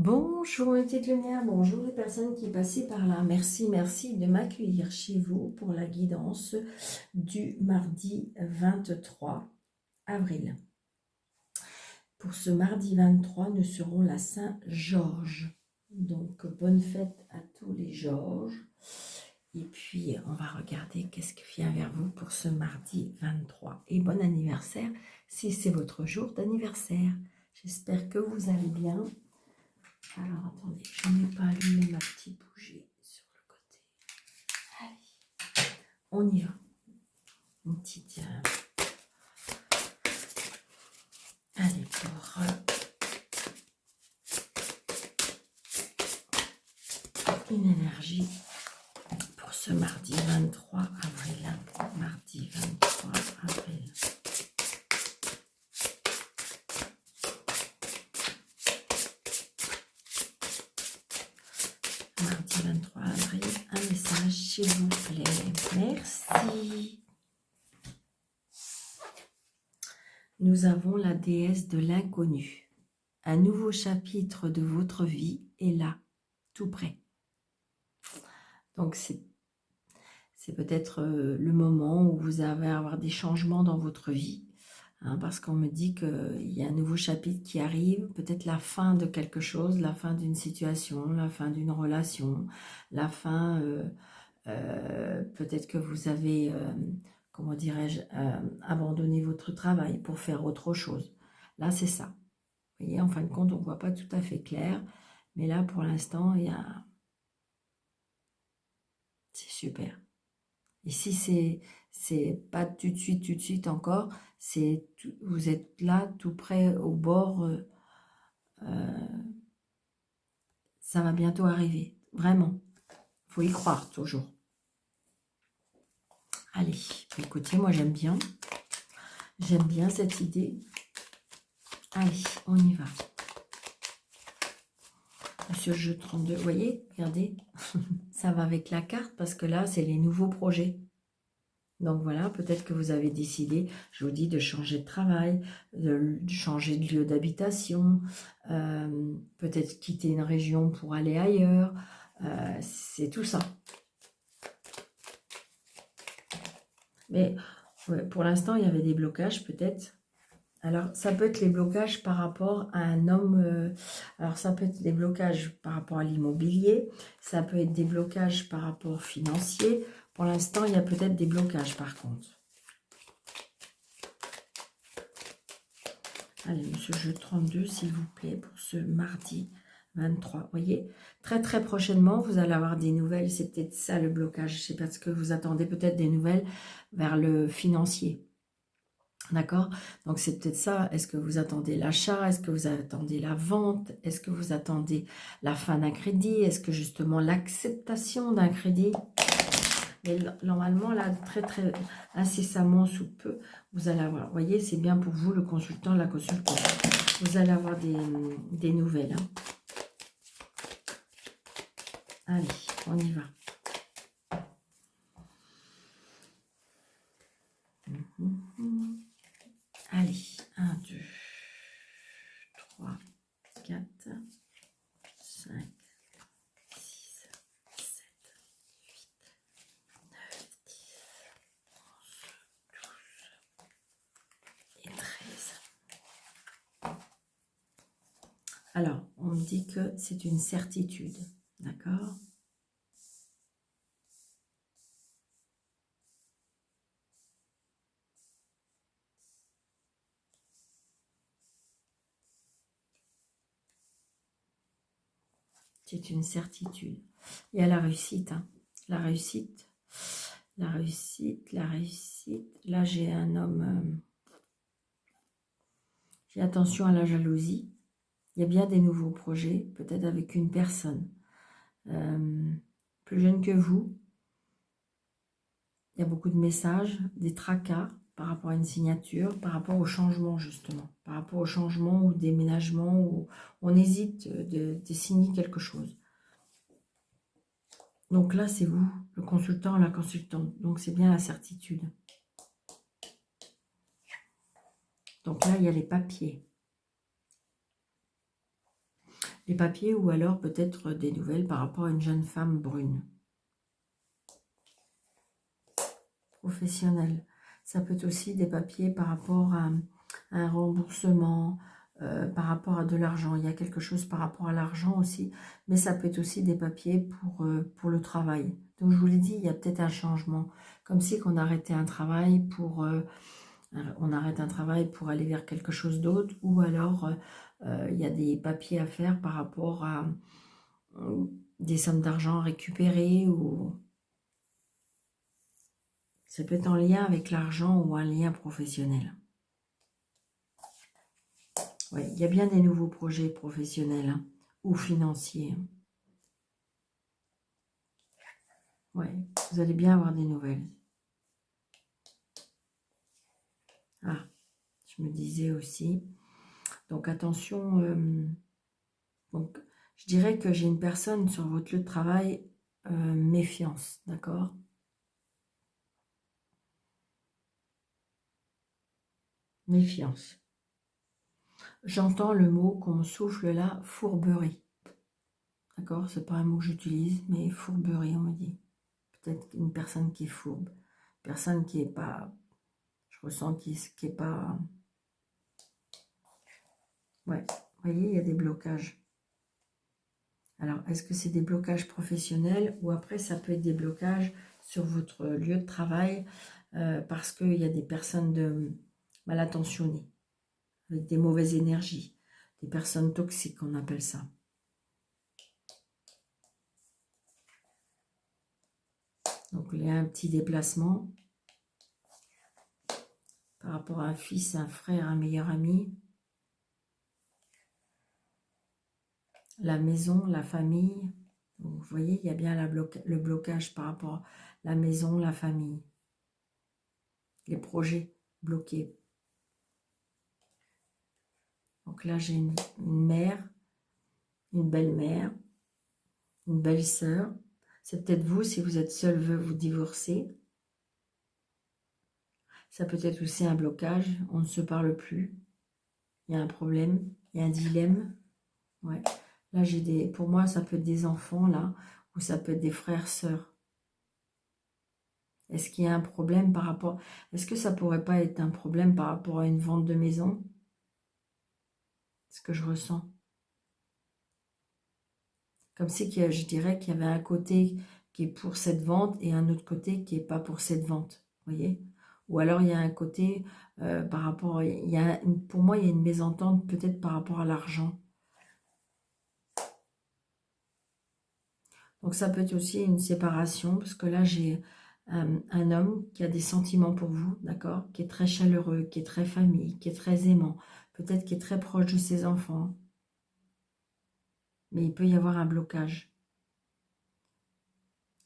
Bonjour mes petites lumières, bonjour les personnes qui passaient par là. Merci de m'accueillir chez vous pour la guidance du mardi 23 avril. Pour ce mardi 23, nous serons la Saint-Georges. Donc bonne fête à tous les Georges. Et puis on va regarder qu'est-ce qui vient vers vous pour ce mardi 23. Et bon anniversaire si c'est votre jour d'anniversaire. J'espère que vous allez bien. Alors, attendez, je n'ai pas allumé ma petite bougie sur le côté. Allez, on y va. Une petite... Allez, pour... une énergie pour ce mardi 23 avril. Mardi 23 avril. Mardi 23 avril, un message s'il vous plaît. Merci. Nous avons la déesse de l'inconnu. Un nouveau chapitre de votre vie est là, tout près. Donc c'est peut-être le moment où vous allez avoir des changements dans votre vie. Parce qu'on me dit qu'il y a un nouveau chapitre qui arrive, peut-être la fin de quelque chose, la fin d'une situation, la fin d'une relation, la fin, peut-être que vous avez, comment dirais-je, abandonné votre travail pour faire autre chose. Là, c'est ça. Vous voyez, en fin de compte, on ne voit pas tout à fait clair, mais là, pour l'instant, il y a... C'est super. Et si c'est pas tout de suite encore, vous êtes là, tout près, au bord, ça va bientôt arriver. Vraiment. Il faut y croire, toujours. Allez, écoutez, moi j'aime bien. J'aime bien cette idée. Allez, on y va. Monsieur Jeu 32, vous voyez, regardez, ça va avec la carte parce que là, c'est les nouveaux projets. Donc voilà, peut-être que vous avez décidé, je vous dis, de changer de travail, de changer de lieu d'habitation, peut-être quitter une région pour aller ailleurs, c'est tout ça. Mais ouais, pour l'instant, il y avait des blocages peut-être. Alors, ça peut être les blocages par rapport à un homme, alors ça peut être des blocages par rapport à l'immobilier, ça peut être des blocages par rapport financier. Pour l'instant, il y a peut-être des blocages par contre. Allez, monsieur Jeu 32, s'il vous plaît, pour ce mardi 23. Vous voyez, très prochainement, vous allez avoir des nouvelles. C'est peut-être ça le blocage. C'est parce que vous attendez peut-être des nouvelles vers le financier. D'accord? Donc, c'est peut-être ça. Est-ce que vous attendez l'achat? Est-ce que vous attendez la vente? Est-ce que vous attendez la fin d'un crédit? Est-ce que justement l'acceptation d'un crédit? Mais normalement, là, très incessamment sous peu, vous allez avoir, vous voyez, c'est bien pour vous, le consultant, la consultante. Vous allez avoir des nouvelles. Allez, on y va. Allez, 1, 2, 3, 4, 5, 6, 7, 8, 9, 10, 11, 12 et 13. Alors, on me dit que c'est une certitude, d'accord? C'est une certitude. Il y a la réussite, hein. La réussite. Là, j'ai un homme. J'ai attention à la jalousie. Il y a bien des nouveaux projets, peut-être avec une personne plus jeune que vous. Il y a beaucoup de messages, des tracas par rapport à une signature, par rapport au changement justement, par rapport au changement ou déménagement, où on hésite de signer quelque chose. Donc là, c'est vous, le consultant, la consultante. Donc c'est bien la certitude. Donc là, il y a les papiers. Les papiers ou alors peut-être des nouvelles par rapport à une jeune femme brune. Professionnel. Ça peut être aussi des papiers par rapport à un remboursement, par rapport à de l'argent. Il y a quelque chose par rapport à l'argent aussi, mais ça peut être aussi des papiers pour le travail. Donc je vous l'ai dit, il y a peut-être un changement. Comme si on arrêtait un travail on arrête un travail pour aller vers quelque chose d'autre, ou alors il y a des papiers à faire par rapport à des sommes d'argent récupérées, ou ça peut être en lien avec l'argent ou un lien professionnel. Oui, il y a bien des nouveaux projets professionnels ou financiers. Oui, vous allez bien avoir des nouvelles. Ah, je me disais aussi. Donc attention, donc je dirais que j'ai une personne sur votre lieu de travail, méfiance, d'accord? Méfiance. J'entends le mot qu'on souffle là, fourberie. D'accord? C'est pas un mot que j'utilise, mais fourberie, on me dit. Peut-être une personne qui est fourbe. Personne qui est pas... Je ressens qui est pas... Ouais, vous voyez, il y a des blocages. Alors, est-ce que c'est des blocages professionnels ou après, ça peut être des blocages sur votre lieu de travail parce qu'il y a des personnes mal intentionnées, avec des mauvaises énergies, des personnes toxiques, on appelle ça. Donc, il y a un petit déplacement par rapport à un fils, un frère, un meilleur ami. La maison, la famille. Donc, vous voyez, il y a bien le blocage par rapport à la maison, la famille. Les projets bloqués. Donc là, j'ai une mère, une belle-mère, une belle-sœur. C'est peut-être vous, si vous êtes seul, vous divorcer. Ça peut être aussi un blocage, on ne se parle plus. Il y a un problème, il y a un dilemme. Ouais. Là, pour moi, ça peut être des enfants, là, ou ça peut être des frères, sœurs. Est-ce qu'il y a un problème par rapport... Est-ce que ça pourrait pas être un problème par rapport à une vente de maison? Ce que je ressens. Comme si je dirais qu'il y avait un côté qui est pour cette vente et un autre côté qui n'est pas pour cette vente. Vous voyez? Ou alors il y a un côté par rapport... pour moi, il y a une mésentente peut-être par rapport à l'argent. Donc ça peut être aussi une séparation, parce que là j'ai un homme qui a des sentiments pour vous, d'accord? Qui est très chaleureux, qui est très famille, qui est très aimant, peut-être qui est très proche de ses enfants. Mais il peut y avoir un blocage.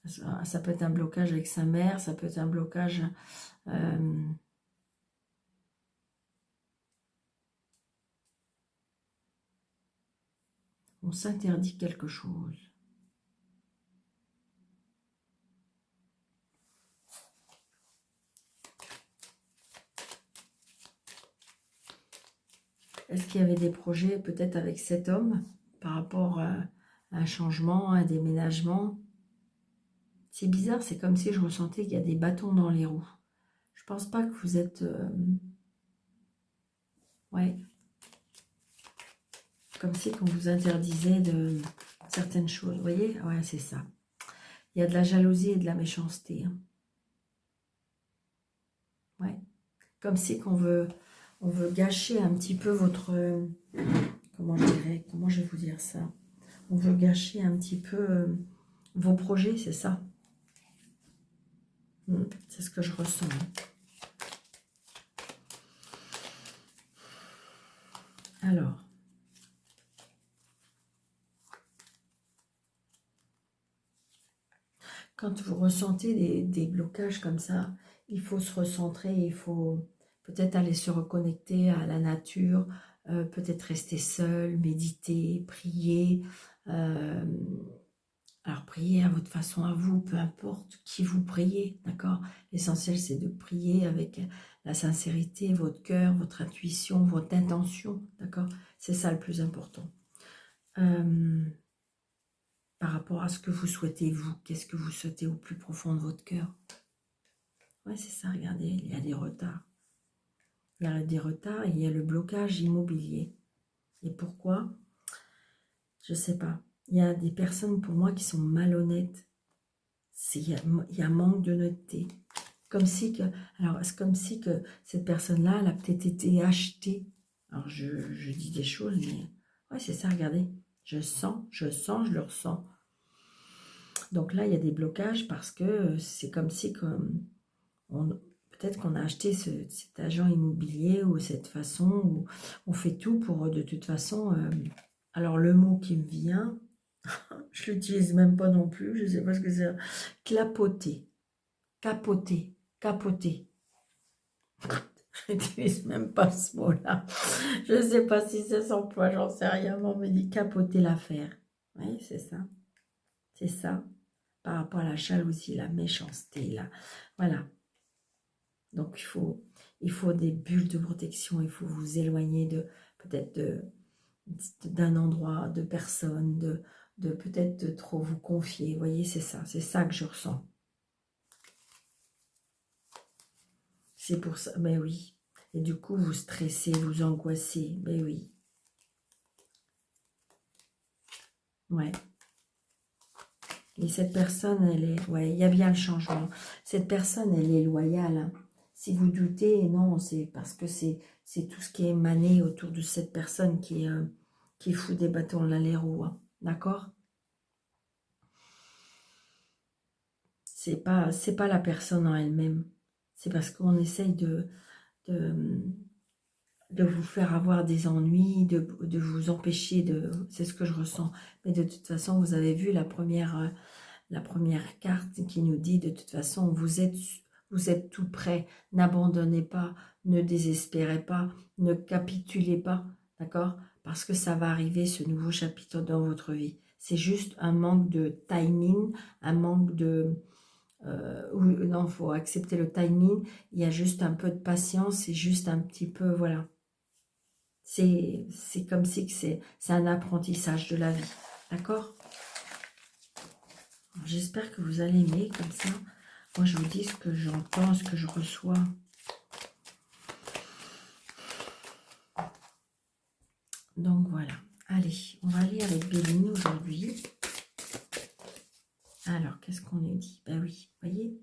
Ça peut être un blocage avec sa mère, ça peut être un blocage... on s'interdit quelque chose. Est-ce qu'il y avait des projets peut-être avec cet homme par rapport à un changement, à un déménagement? C'est bizarre, c'est comme si je ressentais qu'il y a des bâtons dans les roues. Je pense pas que vous êtes... ouais. Comme si qu'on vous interdisait de certaines choses. Vous voyez? Ouais, c'est ça. Il y a de la jalousie et de la méchanceté. Hein. Ouais. Comme si on veut gâcher un petit peu votre... comment je vais vous dire ça? On veut gâcher un petit peu vos projets, c'est ça? C'est ce que je ressens. Alors. Quand vous ressentez des blocages comme ça, il faut se recentrer, il faut peut-être aller se reconnecter à la nature, peut-être rester seul, méditer, prier. Alors priez à votre façon à vous, peu importe qui vous priez, d'accord? L'essentiel c'est de prier avec la sincérité, votre cœur, votre intuition, votre intention, d'accord? C'est ça le plus important. rapport à ce que vous souhaitez, vous. Qu'est-ce que vous souhaitez au plus profond de votre cœur? Ouais, c'est ça, regardez, il y a des retards. Il y a des retards et il y a le blocage immobilier. Et pourquoi? Je ne sais pas. Il y a des personnes pour moi qui sont malhonnêtes. Il y a un manque d'honnêteté. Comme si que, alors, c'est comme si que cette personne-là, elle a peut-être été achetée. Alors, je dis des choses, mais ouais, c'est ça, regardez. Je sens, je le ressens. Donc là, il y a des blocages parce que c'est comme si peut-être qu'on a acheté cet agent immobilier ou cette façon, où on fait tout pour de toute façon. Alors le mot qui me vient, je l'utilise même pas non plus, je sais pas ce que c'est. Clapoter, capoter, capoter. Je n'utilise même pas ce mot-là. Je ne sais pas si c'est son emploi, j'en sais rien. Mais on me dit capoter l'affaire. Oui, c'est ça. C'est ça. Par rapport à la jalousie, la méchanceté, là. Voilà. Donc, il faut des bulles de protection. Il faut vous éloigner peut-être d'un endroit, de personnes, de peut-être de trop vous confier. Vous voyez, c'est ça. C'est ça que je ressens. C'est pour ça. Mais oui. Et du coup, vous stressez, vous angoissez. Mais oui. Ouais. Et cette personne, elle est... Ouais, il y a bien le changement. Cette personne, elle est loyale. Hein. Si vous doutez, non, c'est parce que c'est tout ce qui est émané autour de cette personne qui fout des bâtons dans les roues. Hein. D'accord? C'est pas la personne en elle-même. C'est parce qu'on essaye de vous faire avoir des ennuis, de vous empêcher de... C'est ce que je ressens. Mais de toute façon, vous avez vu la première carte qui nous dit de toute façon, vous êtes tout prêt. N'abandonnez pas, ne désespérez pas, ne capitulez pas, d'accord? Parce que ça va arriver, ce nouveau chapitre dans votre vie. C'est juste un manque de timing, un manque de... non, il faut accepter le timing. Il y a juste un peu de patience, c'est juste un petit peu, voilà. C'est comme si c'est un apprentissage de la vie. D'accord? J'espère que vous allez aimer comme ça. Moi, je vous dis ce que j'entends, ce que je reçois. Donc, voilà. Allez, on va aller avec Béline aujourd'hui. Alors, qu'est-ce qu'on nous dit? Ben oui, vous voyez,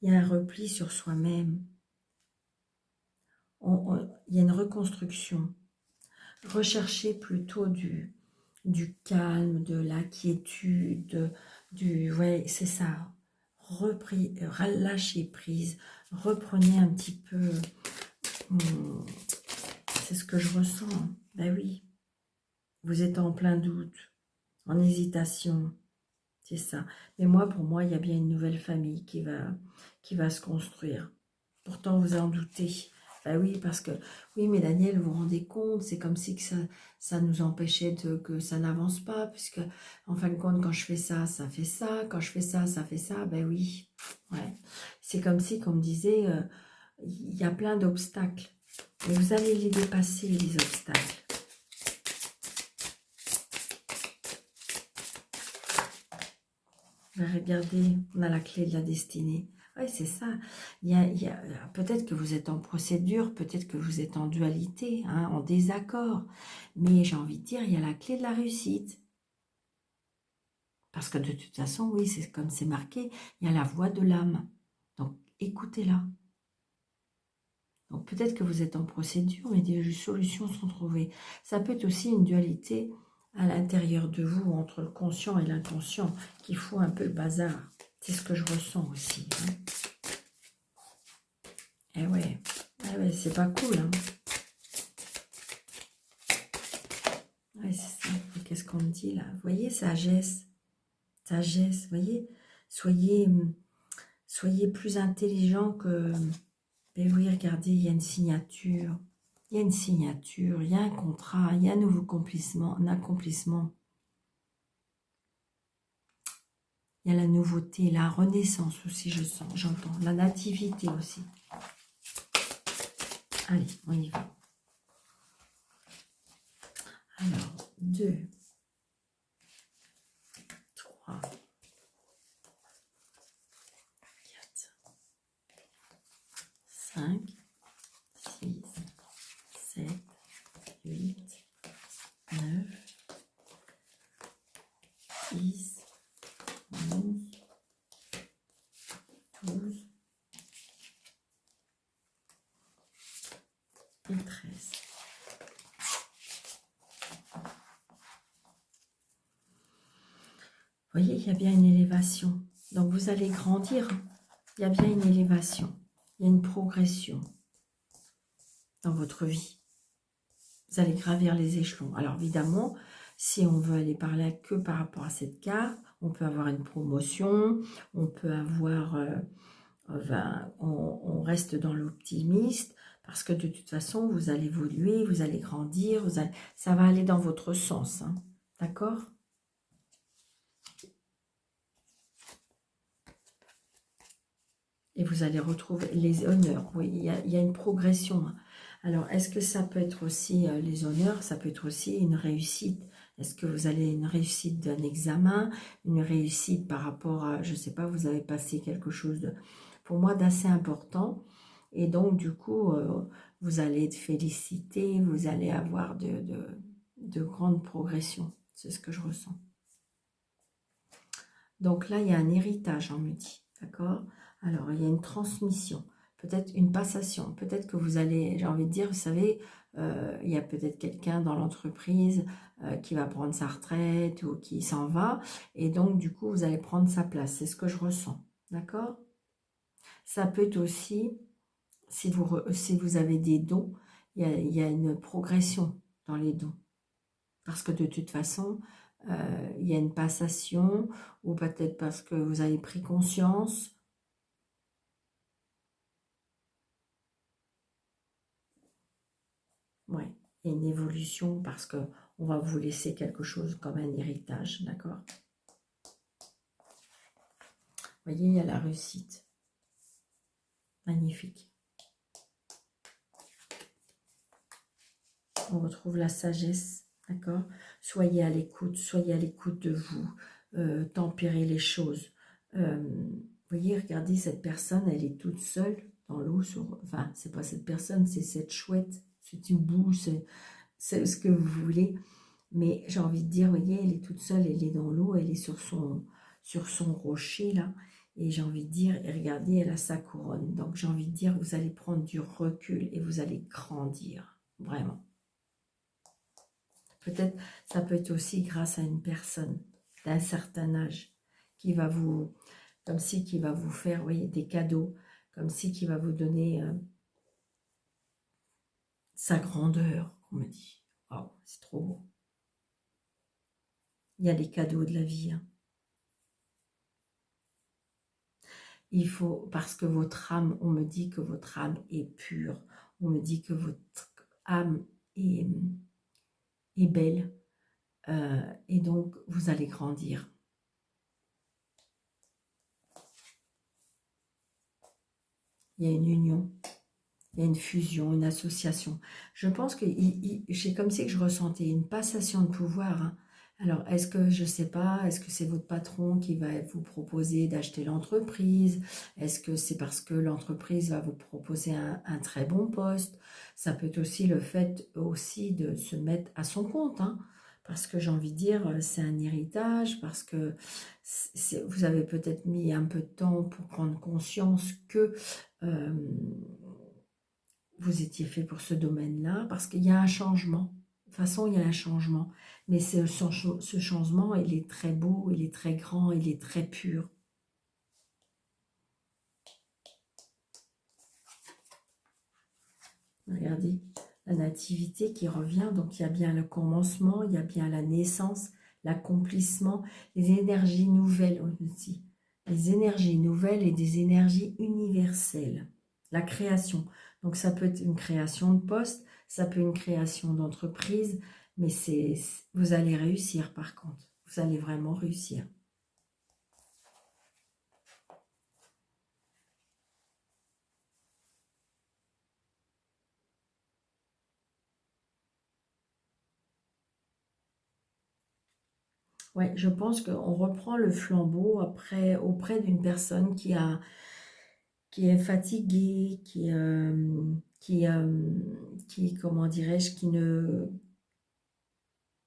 il y a un repli sur soi-même. Il y a une reconstruction. Recherchez plutôt du calme, de la quiétude, ouais, c'est ça. Lâchez prise, reprenez un petit peu. C'est ce que je ressens. Ben oui, vous êtes en plein doute, en hésitation, c'est ça. Mais moi, pour moi, il y a bien une nouvelle famille qui va se construire. Pourtant, vous en doutez. Ben oui, parce que, oui, mais Daniel, vous vous rendez compte, c'est comme si que ça nous empêchait que ça n'avance pas, puisque, en fin de compte, quand je fais ça, ça fait ça, quand je fais ça, ça fait ça, ben oui, ouais. C'est comme si, comme disait, il y a plein d'obstacles, et vous allez les dépasser, les obstacles. Regardez, on a la clé de la destinée. Oui, c'est ça. Peut-être que vous êtes en procédure, peut-être que vous êtes en dualité, hein, en désaccord. Mais j'ai envie de dire, il y a la clé de la réussite. Parce que de toute façon, oui, c'est comme c'est marqué, il y a la voix de l'âme. Donc, écoutez-la. Donc, peut-être que vous êtes en procédure, mais des solutions sont trouvées. Ça peut être aussi une dualité à l'intérieur de vous, entre le conscient et l'inconscient, qui fout un peu le bazar. C'est ce que je ressens aussi. Hein. Eh ouais, c'est pas cool. Hein. Ouais, c'est ça. Qu'est-ce qu'on me dit là? Vous voyez, sagesse. Sagesse, vous voyez? Soyez plus intelligent que... Mais oui, regardez, il y a une signature. Il y a une signature, il y a un contrat, il y a un nouveau accomplissement, un accomplissement. Il y a la nouveauté, la renaissance aussi, j'entends. La nativité aussi. Allez, on y va. Alors, 2, 3, 5, 6, 7, 8, 9, 10, 11, 12 et 13. Vous voyez, il y a bien une élévation. Donc, vous allez grandir. Il y a bien une élévation. Il y a une progression dans votre vie. Vous allez gravir les échelons. Alors, évidemment, si on veut aller parler que par rapport à cette carte, on peut avoir une promotion, on peut avoir... on reste dans l'optimiste, parce que de toute façon, vous allez évoluer, vous allez grandir, ça va aller dans votre sens. Hein, d'accord ? Et vous allez retrouver les honneurs. Oui, il y a une progression. Alors, est-ce que ça peut être aussi les honneurs? Ça peut être aussi une réussite. Est-ce que vous allez une réussite d'un examen? Une réussite par rapport à, je ne sais pas, vous avez passé quelque chose de, pour moi, d'assez important. Et donc, du coup, vous allez être félicité, vous allez avoir de grandes progressions. C'est ce que je ressens. Donc là, il y a un héritage, on me dit. D'accord ? Alors, il y a une transmission, peut-être une passation, peut-être que vous allez, j'ai envie de dire, vous savez, il y a peut-être quelqu'un dans l'entreprise qui va prendre sa retraite ou qui s'en va, et donc, du coup, vous allez prendre sa place. C'est ce que je ressens, d'accord? Ça peut être aussi, si vous avez des dons, il y a une progression dans les dons, parce que de toute façon, il y a une passation, ou peut-être parce que vous avez pris conscience. Oui, il y a une évolution parce que on va vous laisser quelque chose comme un héritage, d'accord? Vous voyez, il y a la réussite. Magnifique. On retrouve la sagesse, d'accord? Soyez à l'écoute de vous. Tempérez les choses. Vous voyez, regardez, cette personne, elle est toute seule dans l'eau. Enfin, c'est pas cette personne, c'est cette chouette, ce hibou, c'est ce que vous voulez. Mais j'ai envie de dire, vous voyez, elle est toute seule, elle est dans l'eau, elle est sur son rocher, là. Et j'ai envie de dire, et regardez, elle a sa couronne. Donc j'ai envie de dire, vous allez prendre du recul et vous allez grandir, vraiment. Peut-être, ça peut être aussi grâce à une personne d'un certain âge qui va vous, comme si qui va vous faire, vous voyez, des cadeaux, comme si qui va vous donner sa grandeur, on me dit. Waouh, c'est trop beau. Il y a les cadeaux de la vie, hein. Il faut, parce que votre âme, on me dit que votre âme est pure, on me dit que votre âme est belle, et donc vous allez grandir. Il y a une union, il y a une fusion, une association. Je pense que c'est comme si je ressentais une passation de pouvoir, hein. Alors, est-ce que, je ne sais pas, est-ce que c'est votre patron qui va vous proposer d'acheter l'entreprise? Est-ce que c'est parce que l'entreprise va vous proposer un très bon poste? Ça peut être aussi le fait aussi de se mettre à son compte, hein, parce que j'ai envie de dire, c'est un héritage, parce que vous avez peut-être mis un peu de temps pour prendre conscience que vous étiez fait pour ce domaine-là, parce qu'il y a un changement. De toute façon, il y a un changement. Mais ce changement, il est très beau, il est très grand, il est très pur. Regardez, la nativité qui revient. Donc, il y a bien le commencement, il y a bien la naissance, l'accomplissement, les énergies nouvelles, on dit. Les énergies nouvelles et des énergies universelles. La création. Donc, ça peut être une création de poste, ça peut être une création d'entreprise, mais vous allez réussir par contre. Vous allez vraiment réussir. Ouais, je pense qu'on reprend le flambeau après auprès d'une personne qui qui est fatigué, comment dirais-je,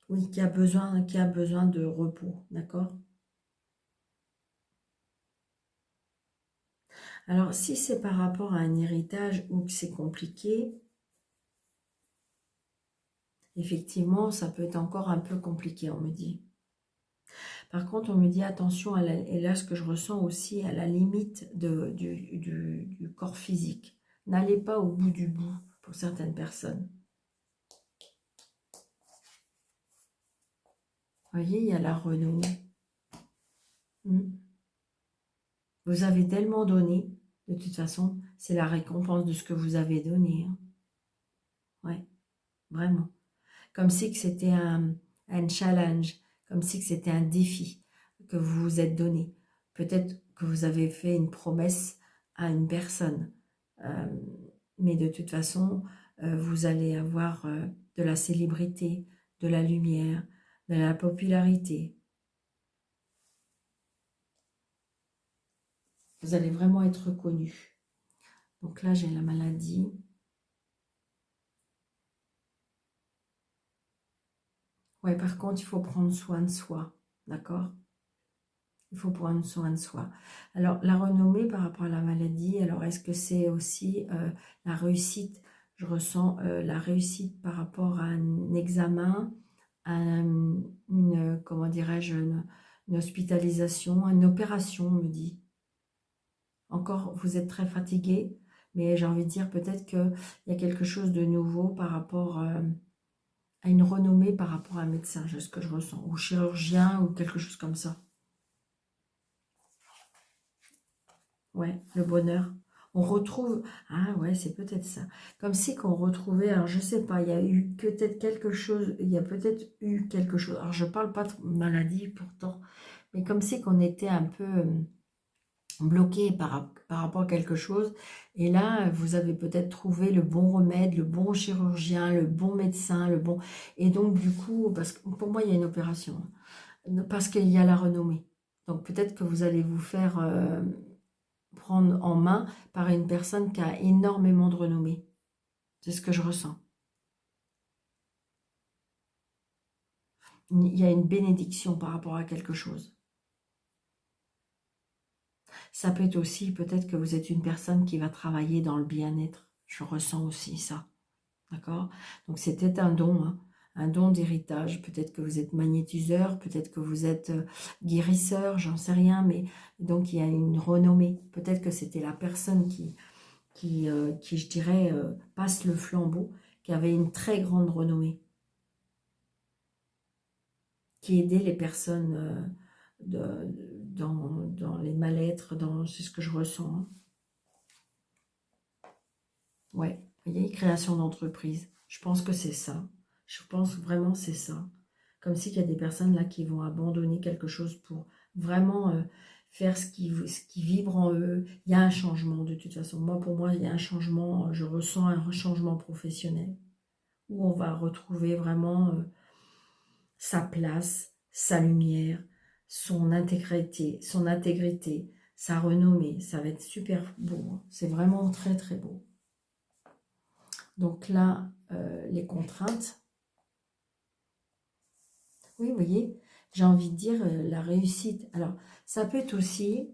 oui, qui a besoin de repos, d'accord? Alors, si c'est par rapport à un héritage ou que c'est compliqué, effectivement, ça peut être encore un peu compliqué, on me dit. Par contre, on me dit attention, et là, ce que je ressens aussi, à la limite du corps physique. N'allez pas au bout du bout pour certaines personnes. Vous voyez, il y a la renommée. Vous avez tellement donné, de toute façon, c'est la récompense de ce que vous avez donné. Hein. Ouais, vraiment. Comme si que c'était un challenge, comme si que c'était un défi que vous vous êtes donné. Peut-être que vous avez fait une promesse à une personne, euh, mais de toute façon, vous allez avoir de la célébrité, de la lumière, de la popularité. Vous allez vraiment être reconnu. Donc là, j'ai la maladie. Ouais, par contre, il faut prendre soin de soi, d'accord? Il faut prendre soin de soi. Alors, la renommée par rapport à la maladie, alors est-ce que c'est aussi la réussite? Je ressens la réussite par rapport à un examen, à comment dirais-je, une hospitalisation, une opération, on me dit. Encore, vous êtes très fatigué, mais j'ai envie de dire peut-être qu'il y a quelque chose de nouveau par rapport à une renommée par rapport à un médecin, c'est ce que je ressens, ou chirurgien, ou quelque chose comme ça. Ouais, le bonheur. On retrouve... Ah ouais, c'est peut-être ça. Comme si qu'on retrouvait... Alors, je sais pas, il y a eu peut-être quelque chose... Il y a peut-être eu quelque chose... Alors, je parle pas de maladie, pourtant. Mais comme si qu'on était un peu bloqué par rapport à quelque chose. Et là, vous avez peut-être trouvé le bon remède, le bon chirurgien, le bon médecin, le bon... Et donc, du coup, parce que pour moi, il y a une opération. Hein. Parce qu'il y a la renommée. Donc, peut-être que vous allez vous faire... prendre en main par une personne qui a énormément de renommée. C'est ce que je ressens. Il y a une bénédiction par rapport à quelque chose. Ça peut être aussi, peut-être que vous êtes une personne qui va travailler dans le bien-être. Je ressens aussi ça. D'accord? Donc c'était un don, hein, un don d'héritage. Peut-être que vous êtes magnétiseur, peut-être que vous êtes guérisseur, j'en sais rien, mais donc il y a une renommée. Peut-être que c'était la personne qui je dirais, passe le flambeau, qui avait une très grande renommée, qui aidait les personnes dans les mal-être, c'est ce que je ressens. Hein. Ouais, vous voyez, création d'entreprise. Je pense que c'est ça. Je pense vraiment c'est ça. Comme si il y a des personnes là qui vont abandonner quelque chose pour vraiment faire ce qui vibre en eux. Il y a un changement de toute façon. Moi, pour moi, il y a un changement. Je ressens un changement professionnel où on va retrouver vraiment sa place, sa lumière, son intégrité, sa renommée. Ça va être super beau. Hein. C'est vraiment très très beau. Donc là, les contraintes. Oui, vous voyez, j'ai envie de dire la réussite. Alors, ça peut être aussi,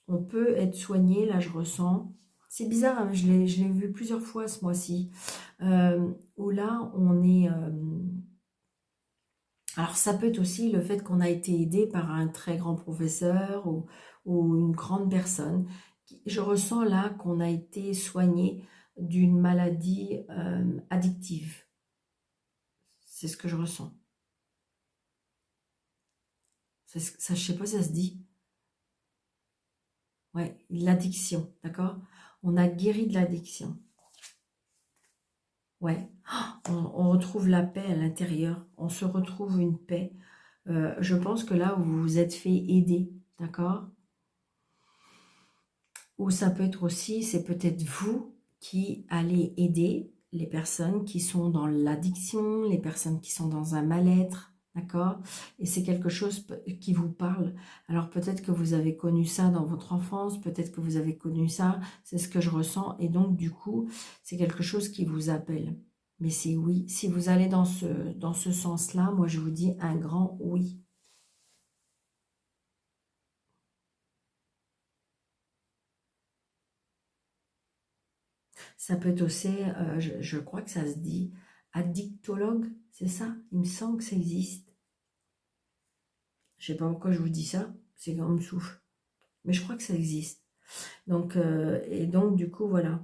on peut être soigné, là je ressens. C'est bizarre, hein, je l'ai vu plusieurs fois ce mois-ci. Où là, on est... alors, ça peut être aussi le fait qu'on a été aidé par un très grand professeur ou une grande personne. Je ressens là qu'on a été soigné d'une maladie addictive. C'est ce que je ressens. Ça, je sais pas si ça se dit. Ouais, l'addiction, d'accord? On a guéri de l'addiction. Ouais, on retrouve la paix à l'intérieur. On se retrouve une paix. Je pense que là où vous vous êtes fait aider, d'accord? Ou ça peut être aussi, c'est peut-être vous qui allez aider les personnes qui sont dans l'addiction, les personnes qui sont dans un mal-être. D'accord? Et c'est quelque chose qui vous parle. Alors peut-être que vous avez connu ça dans votre enfance, peut-être que vous avez connu ça, c'est ce que je ressens. Et donc du coup, c'est quelque chose qui vous appelle. Mais c'est oui. Si vous allez dans ce sens-là, moi je vous dis un grand oui. Ça peut être aussi, je crois que ça se dit addictologue, c'est ça? Il me semble que ça existe. Je sais pas pourquoi je vous dis ça, c'est comme me souffle. Mais je crois que ça existe. Donc, et donc, du coup, voilà.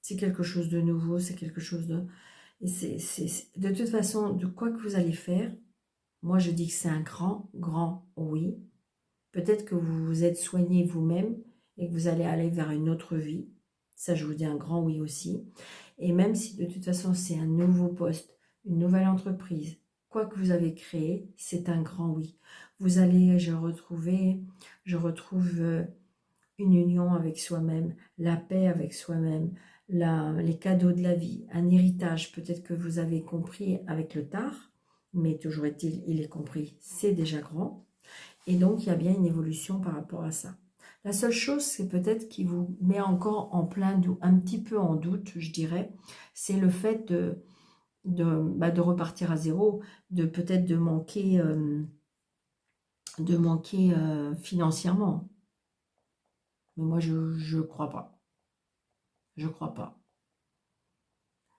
C'est quelque chose de nouveau, c'est quelque chose de... Et de toute façon, de quoi que vous allez faire, moi je dis que c'est un grand, grand oui. Peut-être que vous vous êtes soigné vous-même et que vous allez aller vers une autre vie. Ça, je vous dis un grand oui aussi. Et même si de toute façon c'est un nouveau poste, une nouvelle entreprise, quoi que vous avez créé, c'est un grand oui. Vous allez, je retrouve une union avec soi-même, la paix avec soi-même, les cadeaux de la vie, un héritage. Peut-être que vous avez compris avec le tard, mais toujours est-il, il est compris, c'est déjà grand. Et donc, il y a bien une évolution par rapport à ça. La seule chose, c'est peut-être qui vous met encore en plein doute, un petit peu en doute, je dirais, c'est le fait de repartir à zéro, de peut-être de manquer financièrement. Mais moi, je crois pas. Je crois pas.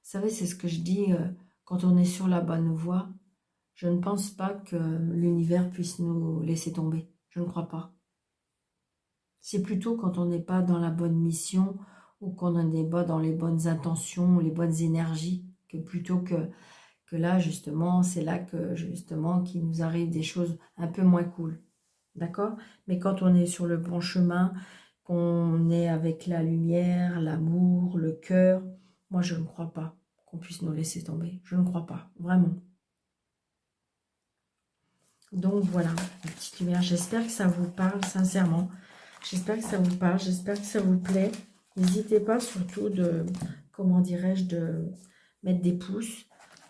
Vous savez, c'est ce que je dis quand on est sur la bonne voie. Je ne pense pas que l'univers puisse nous laisser tomber. Je ne crois pas. C'est plutôt quand on n'est pas dans la bonne mission ou qu'on n'est pas dans les bonnes intentions, les bonnes énergies, que plutôt que là, justement, c'est là que, justement, qu'il nous arrive des choses un peu moins cool. D'accord? Mais quand on est sur le bon chemin, qu'on est avec la lumière, l'amour, le cœur, moi, je ne crois pas qu'on puisse nous laisser tomber. Je ne crois pas, vraiment. Donc, voilà, une petite lumière. J'espère que ça vous parle, sincèrement. J'espère que ça vous parle, j'espère que ça vous plaît. N'hésitez pas surtout de, comment dirais-je, de mettre des pouces,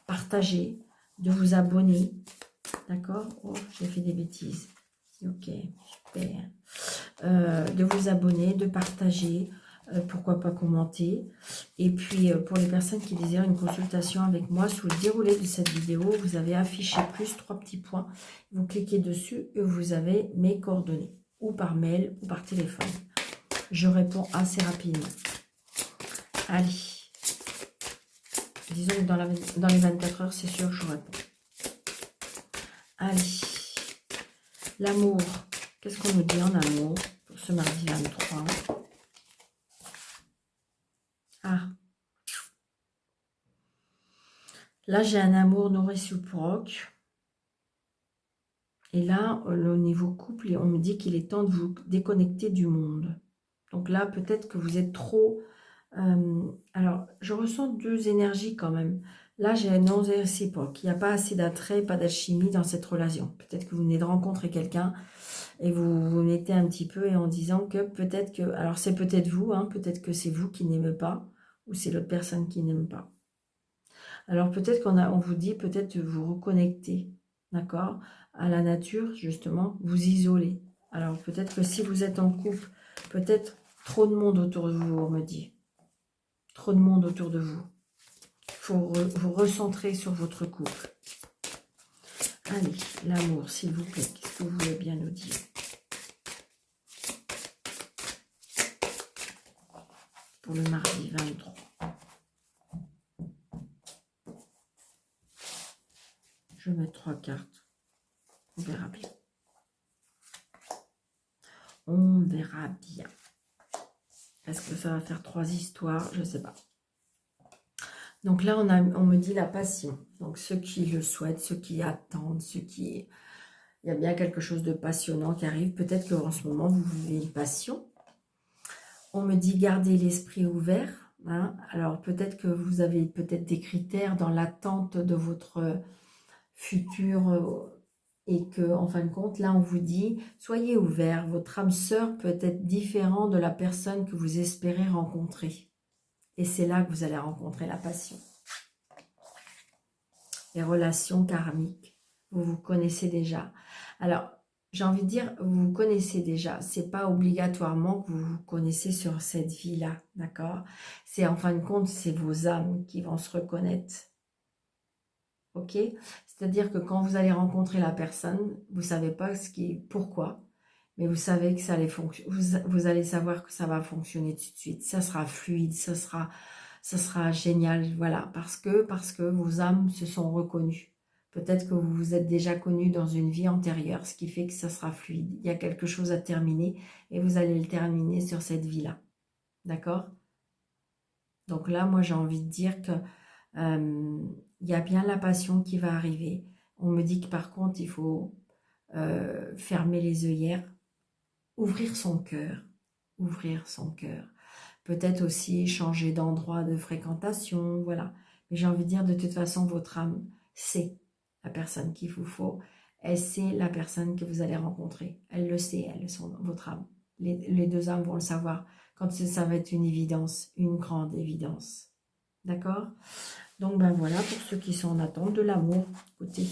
partager, de vous abonner. D'accord? Oh, j'ai fait des bêtises. Ok, super. De vous abonner, de partager, pourquoi pas commenter. Et puis, pour les personnes qui désirent une consultation avec moi, sous le déroulé de cette vidéo, vous avez affiché plus 3 petits points. Vous cliquez dessus et vous avez mes coordonnées, ou par mail, ou par téléphone. Je réponds assez rapidement. Allez. Disons que dans les 24 heures, c'est sûr que je réponds. Allez. L'amour. Qu'est-ce qu'on nous dit en amour pour ce mardi 23? Ah. Là, j'ai un amour non réciproque. Et là, au niveau couple, on me dit qu'il est temps de vous déconnecter du monde. Donc là, peut-être que vous êtes trop... alors, je ressens deux énergies quand même. Là, j'ai un non réciproque. Il n'y a pas assez d'attrait, pas d'alchimie dans cette relation. Peut-être que vous venez de rencontrer quelqu'un et vous vous mettez un petit peu en disant que peut-être que... Alors, c'est peut-être vous, hein, peut-être que c'est vous qui n'aimez pas ou c'est l'autre personne qui n'aime pas. Alors, peut-être on vous dit peut-être de vous reconnecter, d'accord, à la nature, justement, vous isoler. Alors, peut-être que si vous êtes en couple, peut-être trop de monde autour de vous, on me dit. Trop de monde autour de vous. Il faut vous recentrer sur votre couple. Allez, l'amour, s'il vous plaît. Qu'est-ce que vous voulez bien nous dire? Pour le mardi 23. Je vais mettre 3 cartes. On verra bien. On verra bien. Est-ce que ça va faire 3 histoires? Je ne sais pas. Donc là, on me dit la passion. Donc ceux qui le souhaitent, ceux qui attendent, ceux qui... Il y a bien quelque chose de passionnant qui arrive. Peut-être qu'en ce moment, vous vivez une passion. On me dit garder l'esprit ouvert. Hein. Alors peut-être que vous avez peut-être des critères dans l'attente de votre futur et que, en fin de compte, là, on vous dit soyez ouvert. Votre âme sœur peut être différente de la personne que vous espérez rencontrer. Et c'est là que vous allez rencontrer la passion. Les relations karmiques. vous vous connaissez déjà. Alors, j'ai envie de dire, vous vous connaissez déjà. C'est pas obligatoirement que vous vous connaissez sur cette vie-là, d'accord? C'est en fin de compte, c'est vos âmes qui vont se reconnaître. Ok? C'est-à-dire que quand vous allez rencontrer la personne, vous savez pas pourquoi, mais vous savez que ça allait vous allez savoir que ça va fonctionner tout de suite. Ça sera fluide, ça sera génial, voilà, parce que vos âmes se sont reconnues. Peut-être que vous vous êtes déjà connus dans une vie antérieure, ce qui fait que ça sera fluide. Il y a quelque chose à terminer et vous allez le terminer sur cette vie-là. D'accord? Donc là, moi, j'ai envie de dire que il y a bien la passion qui va arriver. On me dit que par contre, il faut fermer les œillères, ouvrir son cœur, ouvrir son cœur. Peut-être aussi changer d'endroit de fréquentation, voilà. Mais j'ai envie de dire, de toute façon, votre âme sait la personne qu'il vous faut. Elle sait la personne que vous allez rencontrer. Elle le sait, votre âme. Les deux âmes vont le savoir. Quand ça va être une évidence, une grande évidence. D'accord? Donc, ben voilà, pour ceux qui sont en attente de l'amour, écoutez.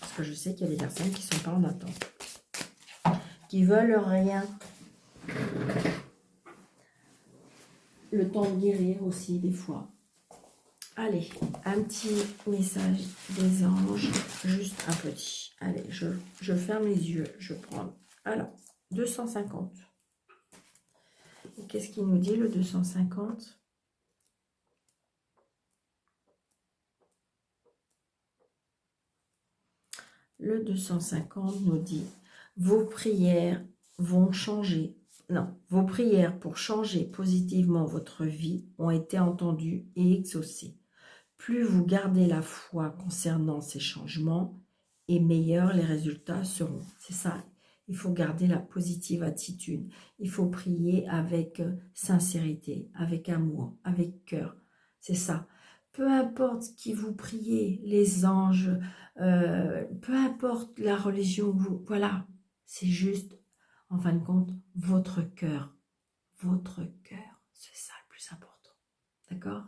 Parce que je sais qu'il y a des personnes qui ne sont pas en attente. Qui veulent rien. Le temps de guérir aussi, des fois. Allez, un petit message des anges, juste un petit. Allez, je ferme les yeux, je prends. Alors, 250. Et qu'est-ce qu'il nous dit, le 250? Le 250 nous dit, vos prières vont changer. Non, vos prières pour changer positivement votre vie ont été entendues et exaucées. Plus vous gardez la foi concernant ces changements, et meilleurs les résultats seront. C'est ça, il faut garder la positive attitude. Il faut prier avec sincérité, avec amour, avec cœur. C'est ça. Peu importe qui vous priez, les anges, peu importe la religion, voilà, c'est juste, en fin de compte, votre cœur. Votre cœur, c'est ça le plus important. D'accord?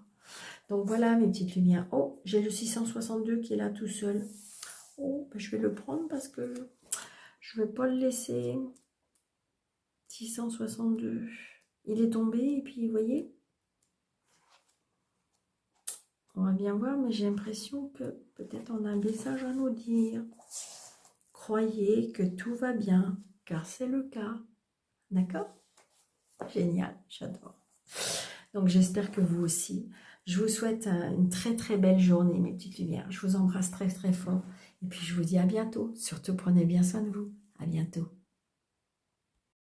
Donc voilà mes petites lumières. Oh, j'ai le 662 qui est là tout seul. Oh, ben je vais le prendre parce que je ne vais pas le laisser. 662. Il est tombé et puis vous voyez, on va bien voir, mais j'ai l'impression que peut-être on a un message à nous dire. Croyez que tout va bien, car c'est le cas. D'accord? Génial, j'adore. Donc j'espère que vous aussi. Je vous souhaite une très très belle journée, mes petites lumières. Je vous embrasse très très fort. Et puis je vous dis à bientôt. Surtout prenez bien soin de vous. À bientôt.